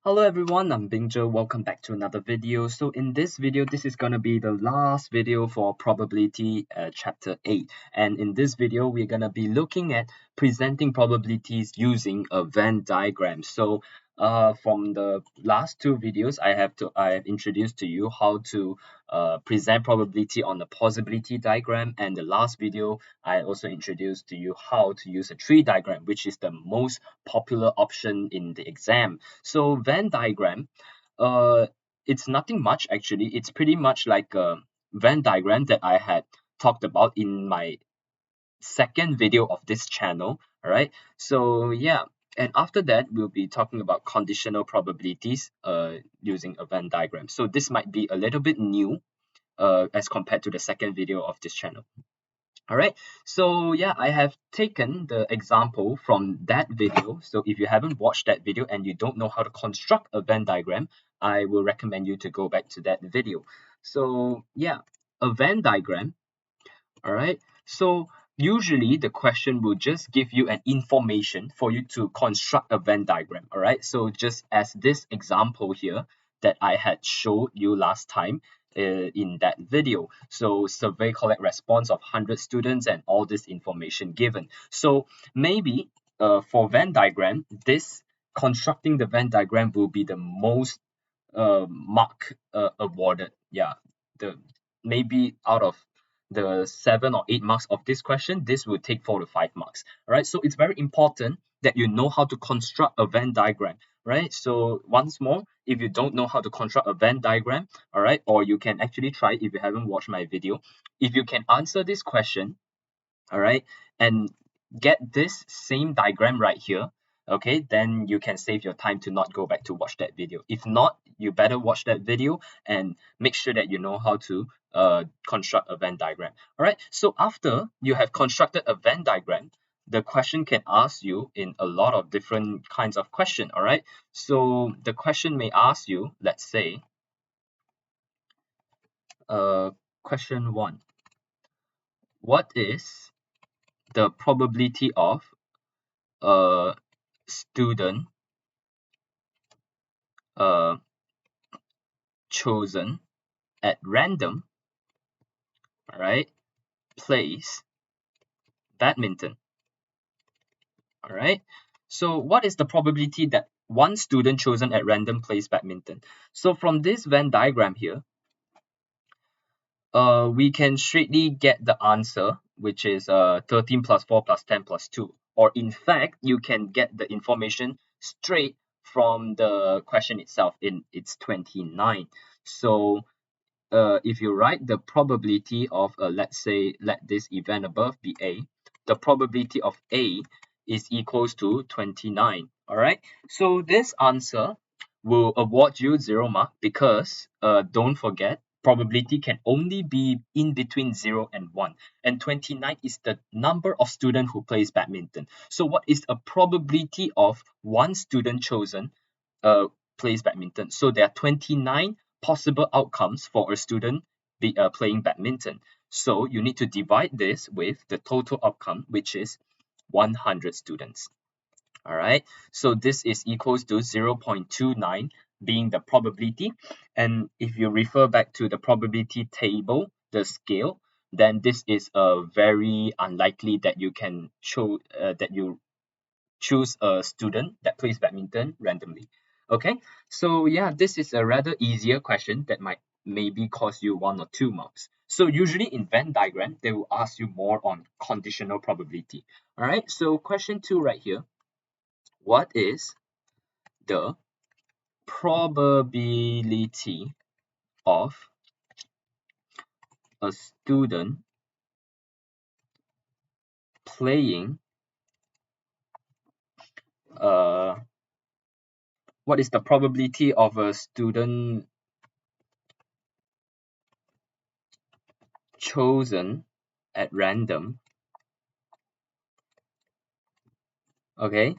Hello everyone, I'm Bingjo. Welcome back to another video. So in this video, this is going to be the last video for probability chapter 8. And in this video, we're going to be looking at presenting probabilities using a Venn diagram. So from the last two videos, I have introduced to you how to present probability on the possibility diagram. And the last video, I also introduced to you how to use a tree diagram, which is the most popular option in the exam. So Venn diagram, uh, it's nothing much actually. It's pretty much like a Venn diagram that I had talked about in my second video of this channel. All right. So yeah, and after that we'll be talking about conditional probabilities using a Venn diagram. So this might be a little bit new as compared to the second video of this channel. All right, so yeah, I have taken the example from that video. So if you haven't watched that video and you don't know how to construct a Venn diagram, I will recommend you to go back to that video. So yeah, a Venn diagram. All right, so usually the question will just give you an information for you to construct a Venn diagram. All right, so just as this example here that I had showed you last time in that video. So survey collect response of 100 students and all this information given. So maybe for Venn diagram, this constructing the Venn diagram will be the most mark awarded. Yeah, the maybe out of the 7 or 8 marks of this question, this will take 4 to 5 marks. All right, so it's very important that you know how to construct a Venn diagram. Right, so once more, if you don't know how to construct a Venn diagram, all right, or you can actually try if you haven't watched my video. If you can answer this question, all right, and get this same diagram right here, okay, then you can save your time to not go back to watch that video. If not, you better watch that video and make sure that you know how to construct a Venn diagram. All right, so after you have constructed a Venn diagram, the question can ask you in a lot of different kinds of question. All right, so the question may ask you, let's say uh question 1, what is the probability of a student uh, chosen at random, all right, plays badminton, all right? So what is the probability that one student chosen at random plays badminton? So from this Venn diagram here, we can straightly get the answer, which is 13 plus 4 plus 10 plus 2. Or in fact, you can get the information straight from the question itself. It's 29. So if you write the probability of let's say let this event above be A, the probability of A is equals to 29. All right, so this answer will award you 0 mark because don't forget, probability can only be in between 0 and 1, and 29 is the number of students who plays badminton. So what is a probability of one student chosen uh, plays badminton? So there are 29 possible outcomes for a student playing badminton. So you need to divide this with the total outcome, which is 100 students. All right, so this is equals to 0.29 being the probability. And if you refer back to the probability table, the scale, then this is very unlikely that you can show that you choose a student that plays badminton randomly. Okay, so yeah, this is a rather easier question that might maybe cost you 1 or 2 marks. So usually in Venn diagram, they will ask you more on conditional probability. All right, so question 2 right here. What is the probability of a student playing uh what is the probability of a student chosen at random, okay,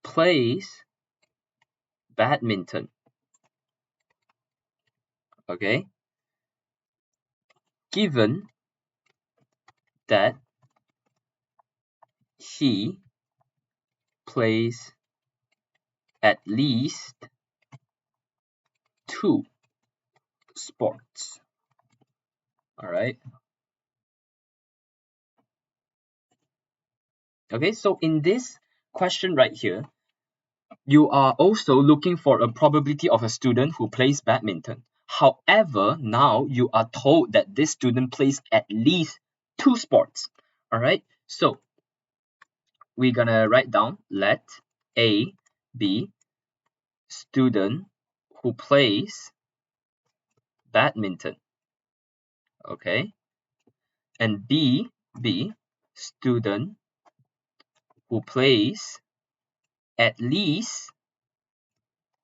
plays badminton, okay, given that he plays at least 2 sports. All right. Okay, so in this question right here, you are also looking for a probability of a student who plays badminton. However, now you are told that this student plays at least 2 sports. All right, so we're gonna write down let A be student who plays badminton. Okay, and B be student who plays at least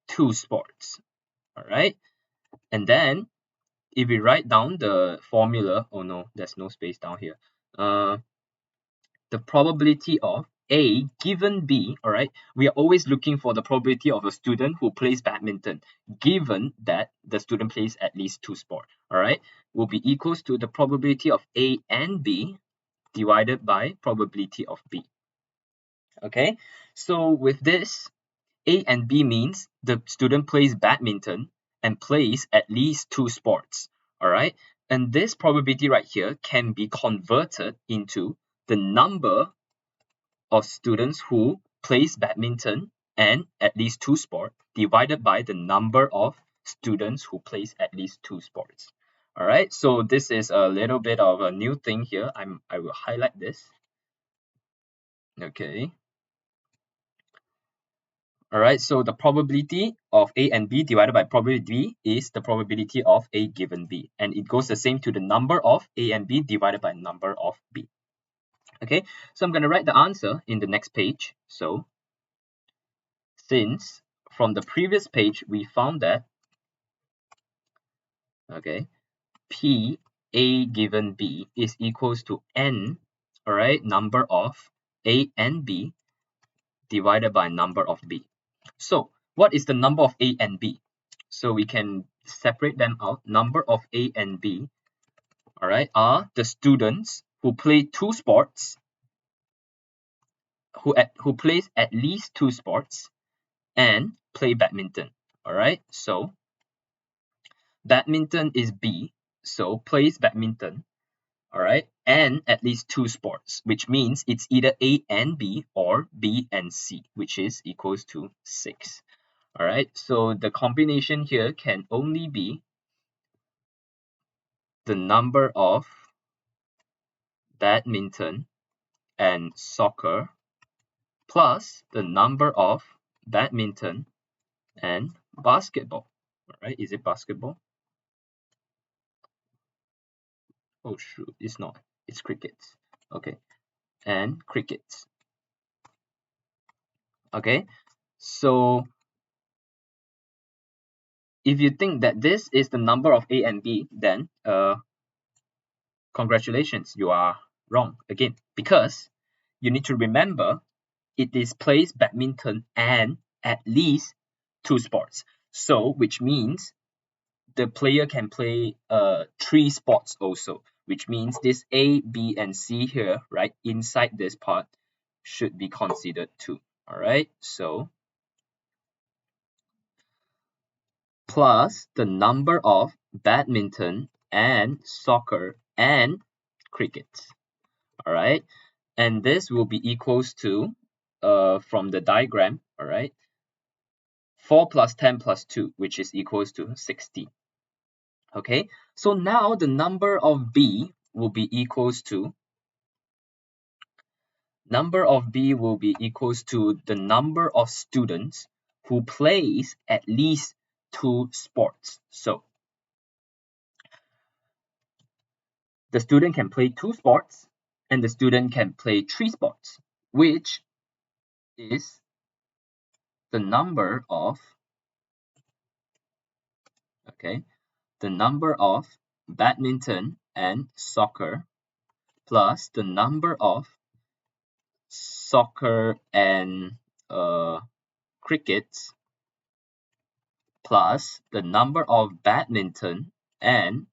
2 sports. All right, and then if we write down the formula, oh no, there's no space down here. The probability of A given B, all right, we are always looking for the probability of a student who plays badminton, given that the student plays at least 2 sports, all right, will be equals to the probability of A and B divided by probability of B. Okay, so with this, A and B means the student plays badminton and plays at least 2 sports. All right. And this probability right here can be converted into the number of students who plays badminton and at least 2 sports divided by the number of students who plays at least 2 sports. All right. So this is a little bit of a new thing here. I will highlight this. Okay. All right, so the probability of A and B divided by probability B is the probability of A given B. And it goes the same to the number of A and B divided by number of B. Okay, so I'm going to write the answer in the next page. So since from the previous page, we found that, okay, P A given B is equals to N, all right, number of A and B divided by number of B. So what is the number of A and B? So we can separate them out. Number of A and B, all right, are the students who play 2 sports, who plays at least 2 sports and play badminton. All right, so badminton is B, so plays badminton. All right, and at least 2 sports, which means it's either A and B or B and C, which is equals to 6. All right, so the combination here can only be the number of badminton and soccer plus the number of badminton and basketball. All right, is it basketball? Oh shoot, it's not. It's crickets. Okay, and crickets. Okay, so if you think that this is the number of A and B, then congratulations, you are wrong again, because you need to remember it is plays badminton and at least 2 sports. So which means the player can play 3 sports also, which means this A, B, and C here, right, inside this part should be considered too. All right, so plus the number of badminton and soccer and cricket. All right, and this will be equals to from the diagram, all right, 4 plus 10 plus 2, which is equals to 16. Okay, so now the number of B will be equals to the number of students who plays at least 2 sports. So the student can play 2 sports and the student can play 3 sports, which is the number of badminton and soccer plus the number of soccer and cricket plus the number of badminton and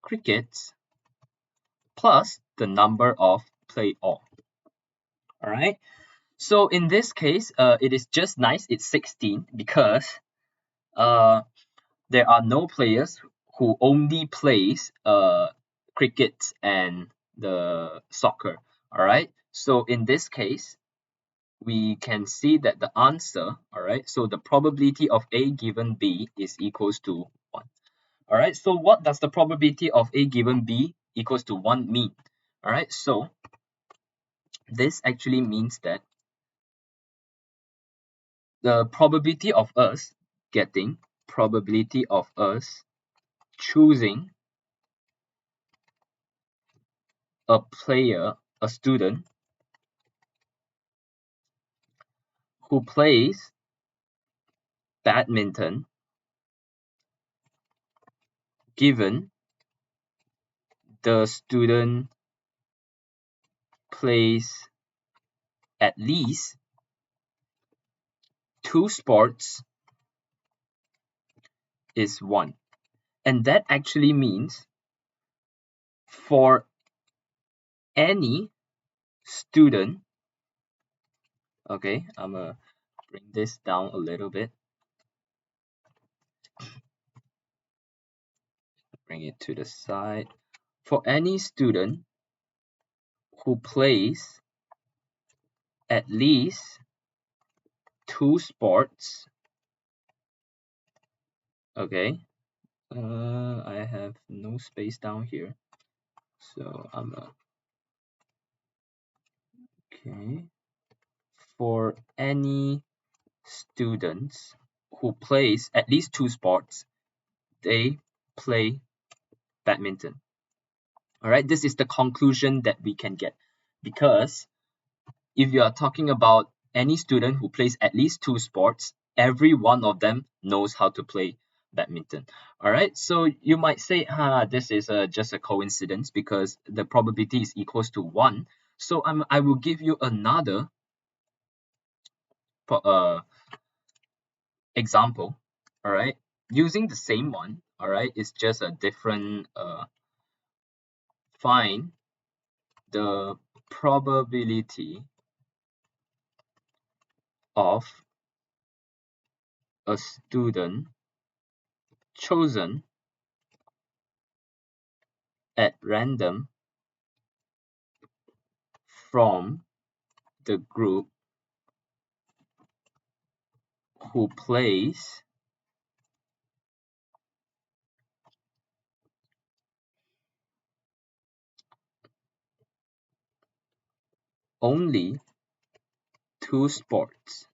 cricket plus the number of play all. All right. So in this case, it is just nice, it's 16 because there are no players who only plays cricket and the soccer. All right. So in this case, we can see that the answer, all right, so the probability of A given B is equals to 1. All right. So what does the probability of A given B equals to 1 mean? All right. So this actually means that the probability of us choosing a player, a student who plays badminton given the student plays at least 2 sports is 1. And that actually means for any student, okay, I'm gonna bring this down a little bit, bring it to the side. For any student who plays at least 2 sports, okay, I have no space down here, so okay, for any students who plays at least 2 sports, they play badminton. All right, this is the conclusion that we can get, because if you are talking about any student who plays at least 2 sports, every one of them knows how to play badminton. All right, so you might say, this is just a coincidence because the probability is equals to 1. So I will give you another example. All right, using the same one. All right, it's just a different find the probability of a student chosen at random from the group who plays only 2 sports,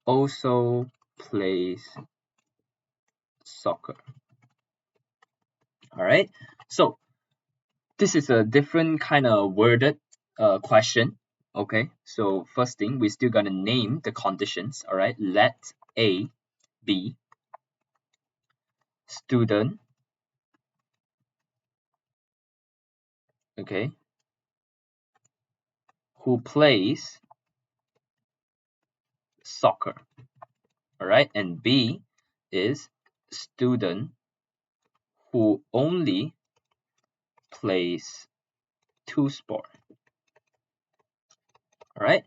also plays soccer. All right, so this is a different kind of worded question. Okay, so first thing, we're still gonna name the conditions. All right, let A be student, okay, who plays soccer. All right, and B is student who only plays 2 sports. All right,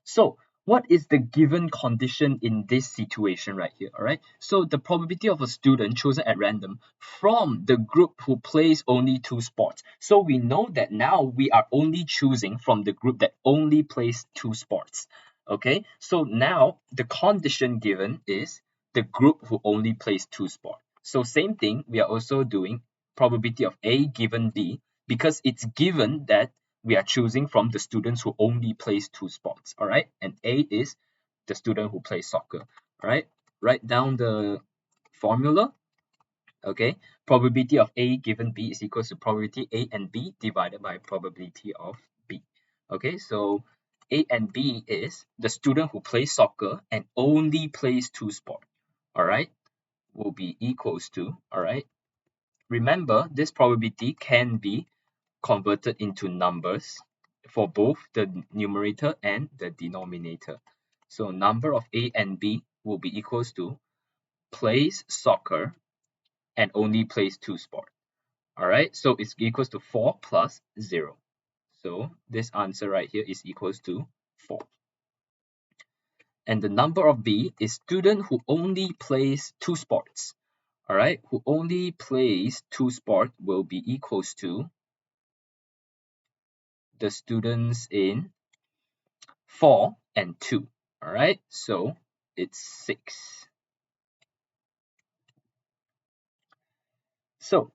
so what is the given condition in this situation right here? All right, so the probability of a student chosen at random from the group who plays only 2 sports. So we know that now we are only choosing from the group that only plays 2 sports. Okay, so now the condition given is the group who only plays 2 sports. So same thing, we are also doing probability of A given B, because it's given that we are choosing from the students who only plays 2 sports. All right, and A is the student who plays soccer. All right, write down the formula. Okay, probability of A given B is equals to probability A and B divided by probability of B. Okay, so A and B is the student who plays soccer and only plays 2 sports. All right, will be equals to, all right, remember this probability can be converted into numbers for both the numerator and the denominator. So number of A and B will be equals to plays soccer and only plays 2 sports. All right, so it's equals to 4 plus 0. So this answer right here is equals to 4. And the number of B is student who only plays 2 sports. All right, who only plays 2 sports will be equals to the students in 4 and 2. All right, so it's 6. So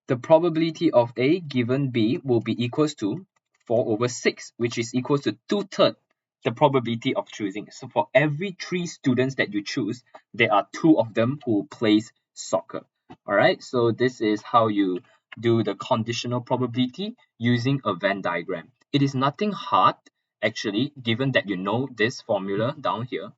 the probability of A given B will be equals to 4 over 6, which is equals to 2/3 the probability of choosing. So for every 3 students that you choose, there are 2 of them who plays soccer. All right, so this is how you do the conditional probability using a Venn diagram. It is nothing hard, actually, given that you know this formula down here.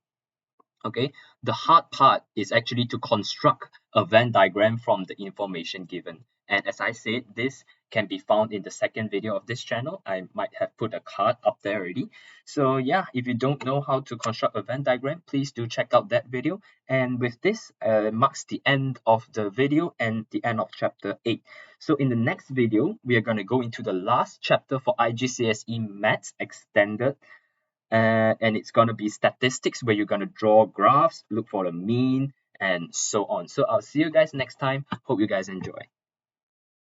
Okay, the hard part is actually to construct a Venn diagram from the information given. And as I said, this can be found in the second video of this channel. I might have put a card up there already. So yeah, if you don't know how to construct a Venn diagram, please do check out that video. And with this, marks the end of the video and the end of chapter 8. So in the next video, we are going to go into the last chapter for IGCSE Maths Extended, and it's going to be statistics, where you're going to draw graphs, look for the mean, and so on. So I'll see you guys next time. Hope you guys enjoy.